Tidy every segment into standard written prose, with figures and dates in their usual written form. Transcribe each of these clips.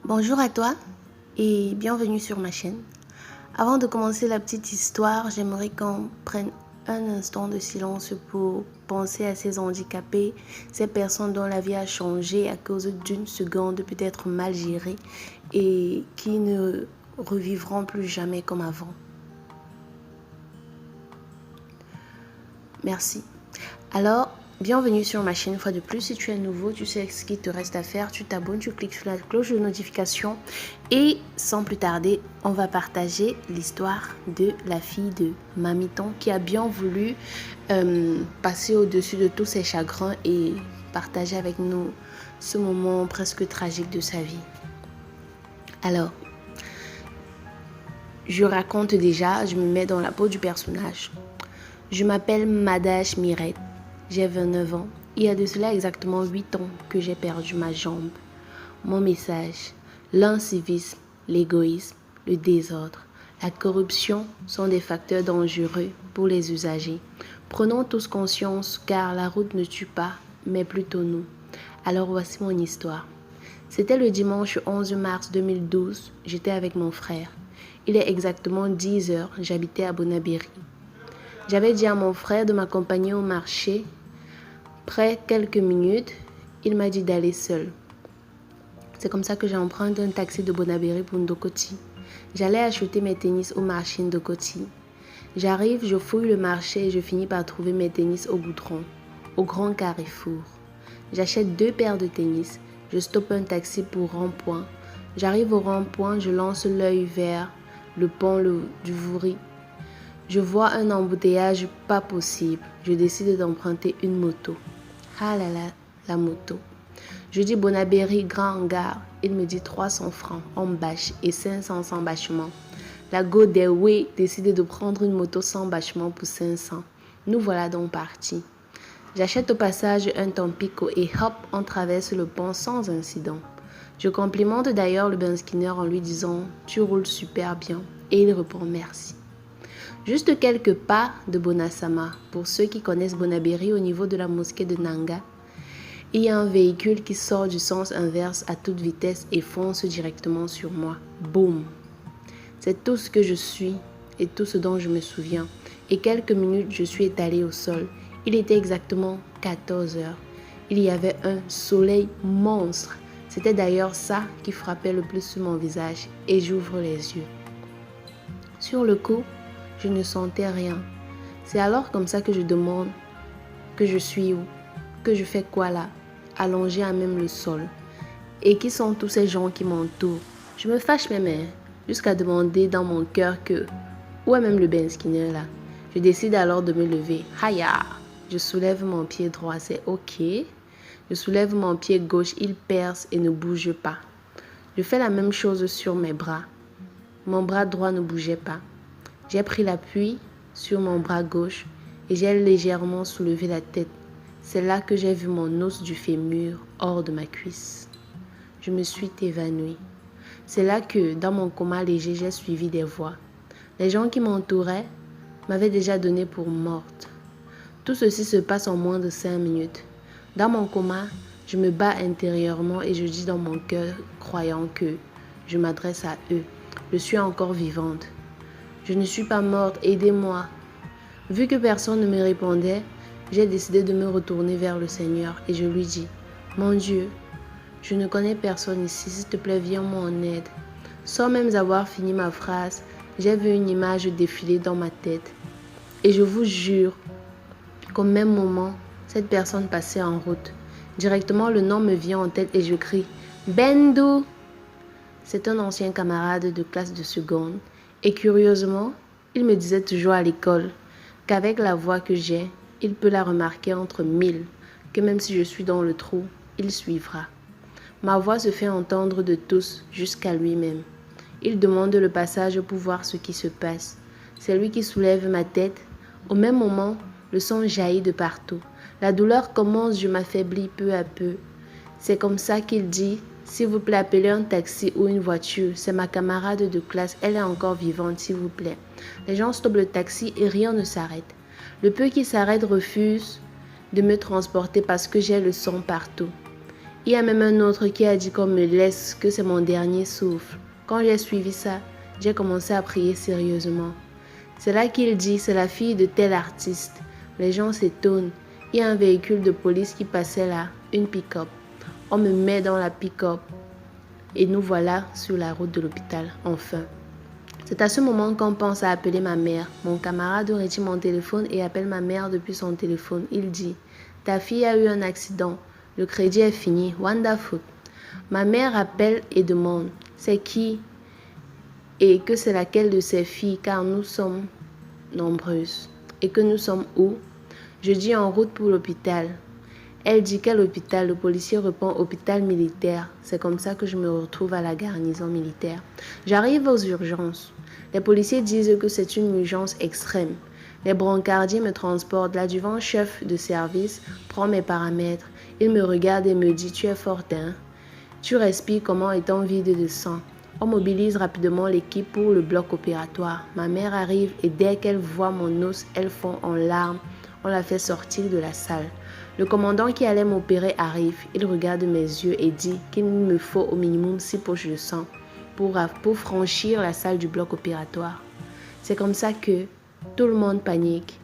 Bonjour à toi et bienvenue sur ma chaîne. Avant de commencer la petite histoire, j'aimerais qu'on prenne un instant de silence pour penser à ces handicapés, ces personnes dont la vie a changé à cause d'une seconde peut-être mal gérée et qui ne revivront plus jamais comme avant. Merci. Alors, bienvenue sur ma chaîne une fois de plus. Si tu es nouveau, tu sais ce qu'il te reste à faire. Tu t'abonnes, tu cliques sur la cloche de notification. Et sans plus tarder, on va partager l'histoire de la fille de Mamiton qui a bien voulu passer au-dessus de tous ses chagrins et partager avec nous ce moment presque tragique de sa vie. Alors, je raconte déjà, je me mets dans la peau du personnage. Je m'appelle Madash Mirette. J'ai 29 ans. Il y a de cela exactement 8 ans que j'ai perdu ma jambe. Mon message, l'incivisme, l'égoïsme, le désordre, la corruption sont des facteurs dangereux pour les usagers. Prenons tous conscience car la route ne tue pas, mais plutôt nous. Alors voici mon histoire. C'était le dimanche 11 mars 2012, j'étais avec mon frère. Il est exactement 10 heures, j'habitais à Bonabéry. J'avais dit à mon frère de m'accompagner au marché. Après quelques minutes, il m'a dit d'aller seul. C'est comme ça que j'ai emprunté un taxi de Bonabéry pour Ndokoti. J'allais acheter mes tennis au marché Ndokoti. J'arrive, je fouille le marché et je finis par trouver mes tennis au goudron, au grand carrefour. J'achète 2 paires de tennis. Je stoppe un taxi pour rond-point. J'arrive au rond-point, je lance l'œil vers le pont du Vouri. Je vois un embouteillage pas possible. Je décide d'emprunter une moto. Ah là là, la moto. Je dis Bonabéry, grand hangar. Il me dit 300 francs en bâche et 500 sans bâchement. La go d'Airway décide de prendre une moto sans bâchement pour 500. Nous voilà donc partis. J'achète au passage un Tampico et hop, on traverse le pont sans incident. Je complimente d'ailleurs le Benskinner en lui disant « Tu roules super bien » et il répond « Merci ». Juste quelques pas de Bonasama. Pour ceux qui connaissent Bonabéry au niveau de la mosquée de Nanga, il y a un véhicule qui sort du sens inverse à toute vitesse et fonce directement sur moi. Boum! C'est tout ce que je suis et tout ce dont je me souviens. Et quelques minutes, je suis étalée au sol. Il était exactement 14 heures. Il y avait un soleil monstre. C'était d'ailleurs ça qui frappait le plus sur mon visage et j'ouvre les yeux. Sur le coup, je ne sentais rien. C'est alors comme ça que je demande que je suis où, que je fais quoi là, allongée à même le sol. Et qui sont tous ces gens qui m'entourent. Je me fâche même jusqu'à demander dans mon cœur que où est même le Benskinner là. Je décide alors de me lever. Haya! Je soulève mon pied droit, c'est ok. Je soulève mon pied gauche, il perce et ne bouge pas. Je fais la même chose sur mes bras. Mon bras droit ne bougeait pas. J'ai pris l'appui sur mon bras gauche et j'ai légèrement soulevé la tête. C'est là que j'ai vu mon os du fémur hors de ma cuisse. Je me suis évanouie. C'est là que, dans mon coma léger, j'ai suivi des voix. Les gens qui m'entouraient m'avaient déjà donné pour morte. Tout ceci se passe en moins de 5 minutes. Dans mon coma, je me bats intérieurement et je dis dans mon cœur, croyant que je m'adresse à eux. Je suis encore vivante. Je ne suis pas morte, aidez-moi. Vu que personne ne me répondait, j'ai décidé de me retourner vers le Seigneur et je lui dis, mon Dieu, je ne connais personne ici, s'il te plaît, viens-moi en aide. Sans même avoir fini ma phrase, j'ai vu une image défiler dans ma tête. Et je vous jure qu'au même moment, cette personne passait en route. Directement, le nom me vient en tête et je crie, Bendou! C'est un ancien camarade de classe de seconde. Et curieusement, il me disait toujours à l'école qu'avec la voix que j'ai, il peut la remarquer entre 1000, que même si je suis dans le trou, il suivra. Ma voix se fait entendre de tous jusqu'à lui-même. Il demande le passage pour voir ce qui se passe. C'est lui qui soulève ma tête. Au même moment, le sang jaillit de partout. La douleur commence, je m'affaiblis peu à peu. C'est comme ça qu'il dit, s'il vous plaît, appelez un taxi ou une voiture. C'est ma camarade de classe, elle est encore vivante, s'il vous plaît. Les gens stoppent le taxi et rien ne s'arrête. Le peu qui s'arrête refuse de me transporter parce que j'ai le sang partout. Il y a même un autre qui a dit qu'on me laisse, que c'est mon dernier souffle. Quand j'ai suivi ça, j'ai commencé à prier sérieusement. C'est là qu'il dit, c'est la fille de tel artiste. Les gens s'étonnent. Il y a un véhicule de police qui passait là, une pick-up. On me met dans la pick-up et nous voilà sur la route de l'hôpital, enfin. C'est à ce moment qu'on pense à appeler ma mère. Mon camarade retire mon téléphone et appelle ma mère depuis son téléphone. Il dit, ta fille a eu un accident. Le crédit est fini. Wonderful. Ma mère appelle et demande, c'est qui et que c'est laquelle de ses filles car nous sommes nombreuses. Et que nous sommes où? Je dis en route pour l'hôpital. Elle dit quel hôpital? Le policier répond hôpital militaire. C'est comme ça que je me retrouve à la garnison militaire. J'arrive aux urgences. Les policiers disent que c'est une urgence extrême. Les brancardiers me transportent. L'adjudant-chef de service prend mes paramètres. Il me regarde et me dit, tu es forte, hein? Tu respires comment étant vide de sang? On mobilise rapidement l'équipe pour le bloc opératoire. Ma mère arrive et dès qu'elle voit mon os, elle fond en larmes. On la fait sortir de la salle. Le commandant qui allait m'opérer arrive. Il regarde mes yeux et dit qu'il me faut au minimum 6 poches de sang pour franchir la salle du bloc opératoire. C'est comme ça que tout le monde panique.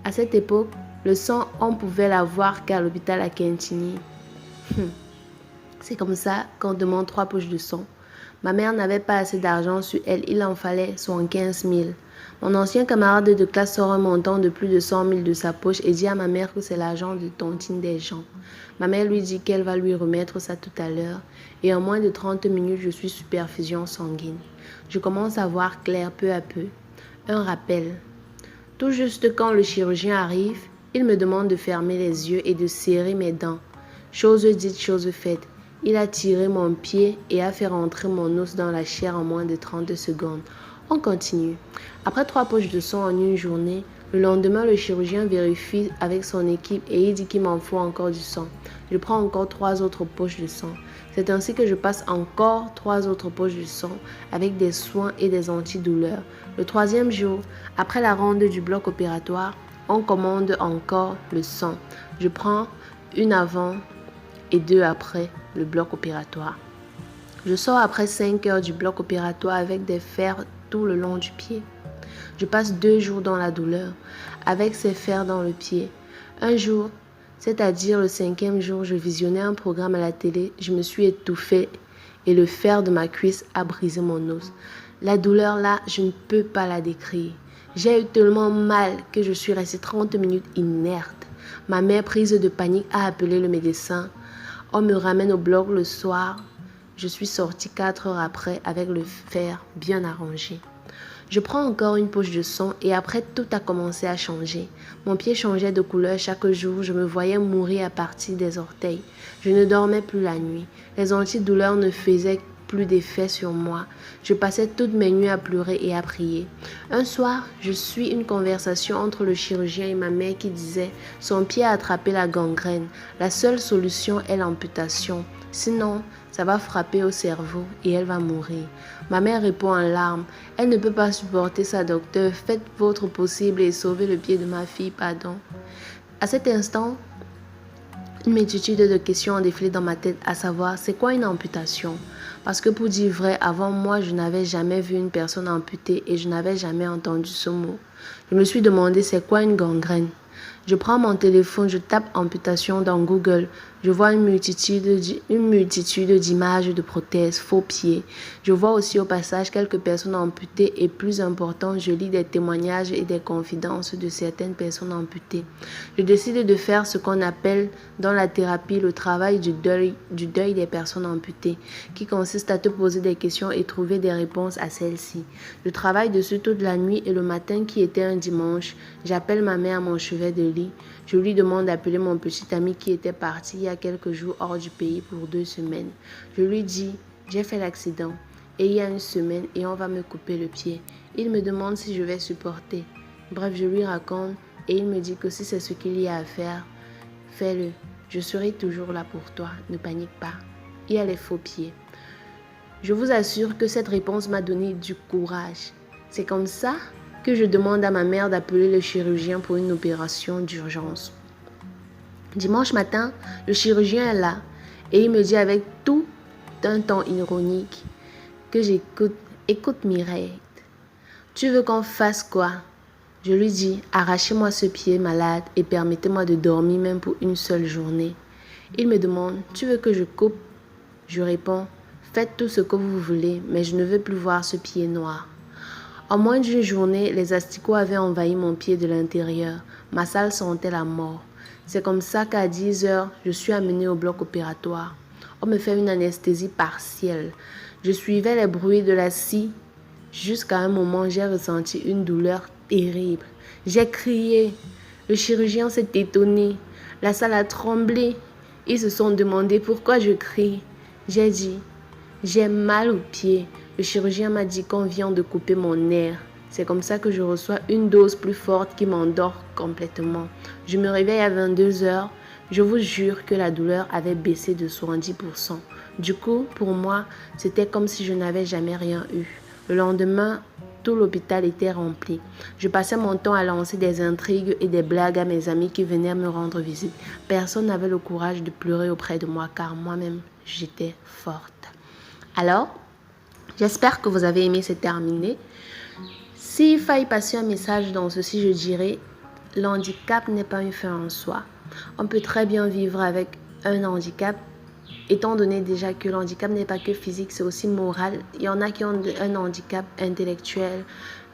À cette époque, le sang, on pouvait l'avoir qu'à l'hôpital à Kentigny. C'est comme ça qu'on demande 3 poches de sang. Ma mère n'avait pas assez d'argent sur elle, il en fallait 75 000. Mon ancien camarade de classe sort un montant de plus de 100 000 de sa poche et dit à ma mère que c'est l'argent de tontine des gens. Ma mère lui dit qu'elle va lui remettre ça tout à l'heure et en moins de 30 minutes, je suis sous perfusion sanguine. Je commence à voir clair peu à peu. Un rappel. Tout juste quand le chirurgien arrive, il me demande de fermer les yeux et de serrer mes dents. Chose dite, chose faite. Il a tiré mon pied et a fait rentrer mon os dans la chair en moins de 30 secondes. On continue. Après 3 poches de sang en une journée, le lendemain, le chirurgien vérifie avec son équipe et il dit qu'il m'en faut encore du sang. Je prends encore 3 autres poches de sang. C'est ainsi que je passe encore 3 autres poches de sang avec des soins et des antidouleurs. Le 3e jour, après la ronde du bloc opératoire, on commande encore le sang. Je prends une avant et 2 après le bloc opératoire. Je sors après 5 heures du bloc opératoire avec des fers tout le long du pied. Je passe 2 jours dans la douleur avec ces fers dans le pied. Un jour, c'est-à-dire le 5e jour, je visionnais un programme à la télé, je me suis étouffée et le fer de ma cuisse a brisé mon os. La douleur là, je ne peux pas la décrire. J'ai eu tellement mal que je suis restée 30 minutes inerte. Ma mère, prise de panique, a appelé le médecin. On me ramène au bloc le soir. Je suis sortie 4 heures après avec le fer bien arrangé. Je prends encore une poche de sang et après tout a commencé à changer. Mon pied changeait de couleur chaque jour. Je me voyais mourir à partir des orteils. Je ne dormais plus la nuit. Les antidouleurs ne faisaient plus d'effet sur moi. Je passais toutes mes nuits à pleurer et à prier. Un soir, je suis une conversation entre le chirurgien et ma mère qui disait « Son pied a attrapé la gangrène. La seule solution est l'amputation. Sinon, ça va frapper au cerveau et elle va mourir. » Ma mère répond en larmes. Elle ne peut pas supporter ça, docteur. Faites votre possible et sauvez le pied de ma fille, pardon. À cet instant, une multitude de questions ont défilé dans ma tête, à savoir, c'est quoi une amputation? Parce que pour dire vrai, avant moi, je n'avais jamais vu une personne amputée et je n'avais jamais entendu ce mot. Je me suis demandé, c'est quoi une gangrène? Je prends mon téléphone, je tape amputation dans Google. Je vois une multitude d'images de prothèses, faux pieds. Je vois aussi au passage quelques personnes amputées et plus important, je lis des témoignages et des confidences de certaines personnes amputées. Je décide de faire ce qu'on appelle dans la thérapie le travail du deuil des personnes amputées, qui consiste à te poser des questions et trouver des réponses à celles-ci. Je travaille dessus toute la nuit et le matin qui était un dimanche, j'appelle ma mère à mon chevet de lit. Je lui demande d'appeler mon petit ami qui était parti il y a quelques jours hors du pays pour 2 semaines. Je lui dis, j'ai fait l'accident et il y a 1 semaine et on va me couper le pied. Il me demande si je vais supporter. Bref, je lui raconte et il me dit que si c'est ce qu'il y a à faire, fais-le. Je serai toujours là pour toi, ne panique pas. Il y a les faux pieds. Je vous assure que cette réponse m'a donné du courage. C'est comme ça que je demande à ma mère d'appeler le chirurgien pour une opération d'urgence. Dimanche matin, le chirurgien est là Et il me dit avec tout un ton ironique que j'écoute. Écoute Mireille, tu veux qu'on fasse quoi? Je lui dis, arrachez-moi ce pied malade et permettez-moi de dormir même pour une seule journée. Il me demande, tu veux que je coupe? Je réponds, faites tout ce que vous voulez, mais je ne veux plus voir ce pied noir. En moins d'une journée, les asticots avaient envahi mon pied de l'intérieur. Ma salle sentait la mort. C'est comme ça qu'à 10 heures, je suis amenée au bloc opératoire. On me fait une anesthésie partielle. Je suivais les bruits de la scie. Jusqu'à un moment, j'ai ressenti une douleur terrible. J'ai crié. Le chirurgien s'est étonné. La salle a tremblé. Ils se sont demandé pourquoi je crie. J'ai dit, j'ai mal au pied. Le chirurgien m'a dit qu'on vient de couper mon nerf. C'est comme ça que je reçois une dose plus forte qui m'endort complètement. Je me réveille à 22 heures. Je vous jure que la douleur avait baissé de 70%. Du coup, pour moi, c'était comme si je n'avais jamais rien eu. Le lendemain, tout l'hôpital était rempli. Je passais mon temps à lancer des intrigues et des blagues à mes amis qui venaient me rendre visite. Personne n'avait le courage de pleurer auprès de moi car moi-même, j'étais forte. Alors, j'espère que vous avez aimé, c'est terminé. S'il faille passer un message dans ceci, je dirais, l'handicap n'est pas une fin en soi. On peut très bien vivre avec un handicap, étant donné déjà que le handicap n'est pas que physique, c'est aussi moral. Il y en a qui ont un handicap intellectuel,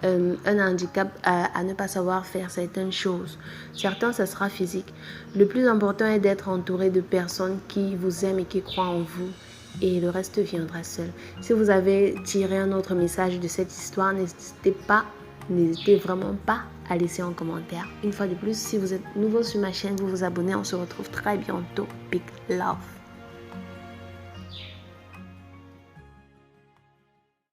un handicap à ne pas savoir faire certaines choses. Certains, ça sera physique. Le plus important est d'être entouré de personnes qui vous aiment et qui croient en vous. Et le reste viendra seul. Si vous avez tiré un autre message de cette histoire, n'hésitez vraiment pas à laisser un commentaire. Une fois de plus, si vous êtes nouveau sur ma chaîne, vous vous abonnez. On se retrouve très bientôt. Big love.